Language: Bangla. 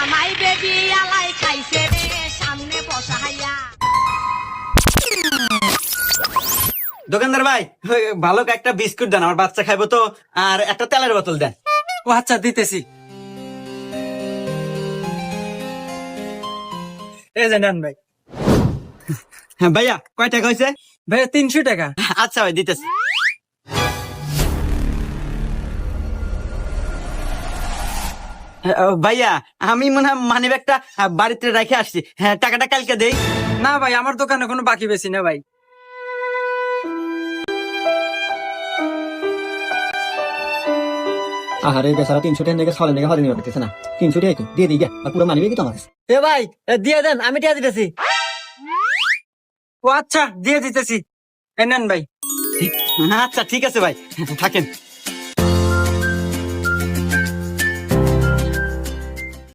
আমাই বেবি আলাই খাইছে রে সামনে বসাইয়া। দোকানদার ভাই, ভালো একটা বিস্কুট দেন, আমার বাচ্চা খাইবো তো। আর একটা তেলের বোতল দেন। ও আচ্ছা, দিতেছি। এই যে নেন ভাই। হ্যাঁ ভাইয়া, কয় টাকা হয়েছে? ভাইয়া 300 টাকা। আচ্ছা ভাই, দিতেছি। ভাইয়া, আমি মনে হয় মানি ব্যাগটা বাড়িতে রেখে আসছি। হ্যাঁ, টাকাটা কালকে দেই। না ভাই, আমার দোকানে কোনো বাকি বেশি না ভাই। আহারে বেচারা 300 টাকা থেকে 6 টাকা হাতে নিয়ে পারতেছে না। 300 টাকা দিয়ে দিই গে, আর পুরো মানিবে কি তোমার কাছে? এ ভাই, দিয়ে দেন, আমি টিয়া দিতেছি। ও আচ্ছা, দিয়ে দিতেছি। এই নেন ভাই। আচ্ছা ঠিক আছে ভাই, থাকেন।